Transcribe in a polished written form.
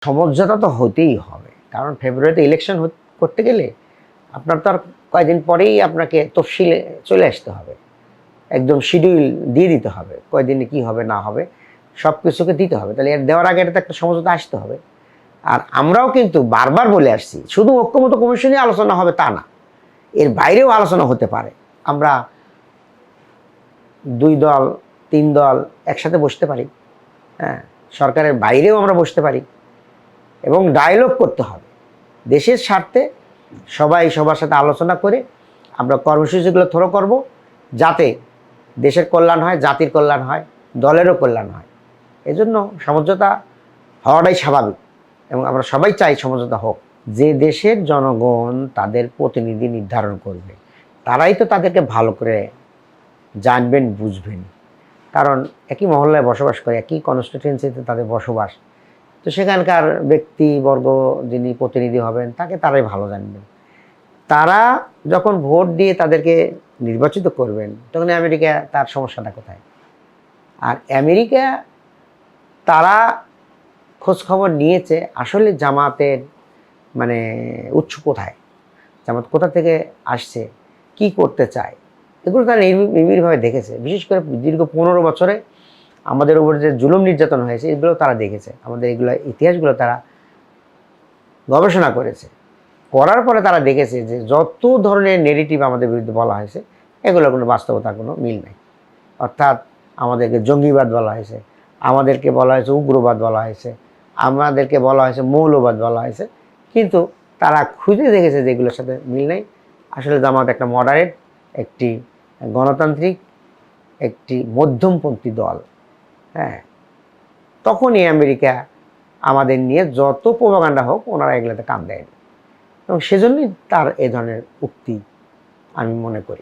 সমঝোতা তো হতেই হবে, কারণ ফেব্রুয়ারিতে ইলেকশন করতে গেলে আপনার তো আর কয়েকদিন পরেই আপনাকে তফসিলে চলে আসতে হবে, একদম শিডিউল দিয়ে দিতে হবে, কয়দিনে কি হবে না হবে সব কিছুকে দিতে হবে। তাহলে এর দেওয়ার আগে এটা তো একটা সমঝোতা আসতে হবে। আর আমরাও কিন্তু বারবার বলে আসছি, শুধু ঐক্যমত্য কমিশনে আলোচনা হবে তা না, এর বাইরেও আলোচনা হতে পারে। আমরা 2 দল 3 দল একসাথে বসতে পারি, হ্যাঁ, সরকারের বাইরেও আমরা বসতে পারি এবং ডায়ালগ করতে হবে দেশের স্বার্থে। সবাই সবার সাথে আলোচনা করে আমরা কর্মসূচিগুলো থ্রো করব, যাতে দেশের কল্যাণ হয়, জাতির কল্যাণ হয়, দলেরও কল্যাণ হয়। এজন্য সমঝোতা হওয়াটাই স্বাভাবিক এবং আমরা সবাই চাই সমঝোতা হোক। যে দেশের জনগণ তাদের প্রতিনিধি নির্ধারণ করবে, তারাই তো তাদেরকে ভালো করে জানবেন, বুঝবেন। কারণ একই মহল্লায় বসবাস করে, একই কনস্টিটিউয়েন্সিতে তাদের বসবাস, তো সেখানকার ব্যক্তিবর্গ যিনি প্রতিনিধি হবেন তাকে তারাই ভালো জানবেন। তারা যখন ভোট দিয়ে তাদেরকে নির্বাচিত করবেন, তখন আমেরিকা তার সমস্যাটা কোথায়? আর আমেরিকা তারা খোঁজখবর নিয়েছে আসলে জামাতের মানে উৎস কোথায়, জামাত কোথা থেকে আসছে, কি করতে চায়, এগুলো তারা নিবিড়ভাবে দেখেছে। বিশেষ করে দীর্ঘ 15 বছরে আমাদের উপর যে জুলুম নির্যাতন হয়েছে এগুলো তারা দেখেছে, আমাদের এগুলো ইতিহাসগুলো তারা গবেষণা করেছে। করার পরে তারা দেখেছে যে যত ধরনের নেগেটিভ আমাদের বিরুদ্ধে বলা হয়েছে এগুলোর কোনো বাস্তবতার কোনো মিল নাই। অর্থাৎ আমাদেরকে জঙ্গিবাদ বলা হয়েছে, আমাদেরকে বলা হয়েছে উগ্রবাদ বলা হয়েছে, আমাদেরকে বলা হয়েছে মৌলবাদ বলা হয়েছে, কিন্তু তারা খুঁজে দেখেছে যে এগুলোর সাথে মিল নেই। আসলে জামাত একটা মডারেট, একটি গণতান্ত্রিক, একটি মধ্যমপন্থী দল। হ্যাঁ, তখনই আমেরিকা আমাদের নিয়ে যত প্রোপাগান্ডা হোক ওনারা এগুলোতে কান দেয়নি, এবং সেজন্যই তার এ ধরনের উক্তি আমি মনে করি।